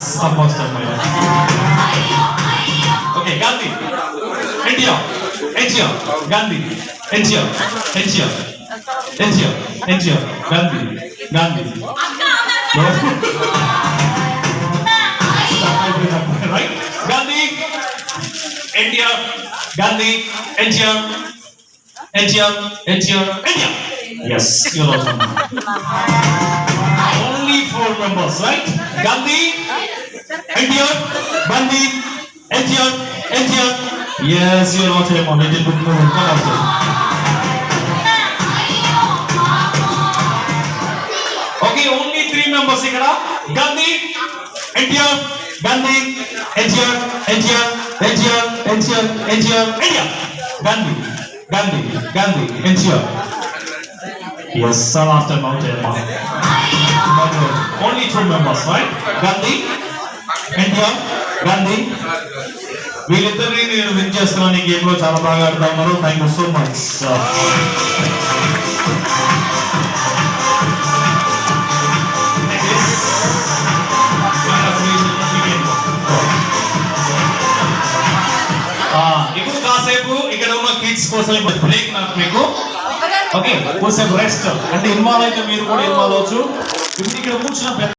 Supposed to be. Okay, Gandhi. India. India. Gandhi. India. India. India. India. Gandhi. Gandhi. No. Right? Gandhi. India. Gandhi. India. India. India. India. Yes, you're also. Only 4 members, right? Gandhi. India, Gandhi, India, India. Yes, you're not a little bit more. Come on, sir. Okay, only 3 members here. Gandhi, India, Gandhi, India, India, India, India, India, India. Gandhi, Gandhi, Gandhi, India. Yes, son after mountain. Only 3 members, right? Gandhi. India Gandhi వీళ్ళిద్దరిని నేను win చేస్తున్నాను. ఈ game లో చాలా బాగా ఆడుతున్నారు. Thank you so much. ఇప్పుడు కాసేపు ఇక్కడ ఉన్న కిడ్స్ కోసం బ్రేక్ నాకు మీకు. ఓకే, కొంచెం రెస్ట్ అంటే ఇన్వాల్వ్ అయితే మీరు కూడా ఇన్వాల్వ్ అవ్వచ్చు. ఇప్పుడు ఇక్కడ కూర్చున్న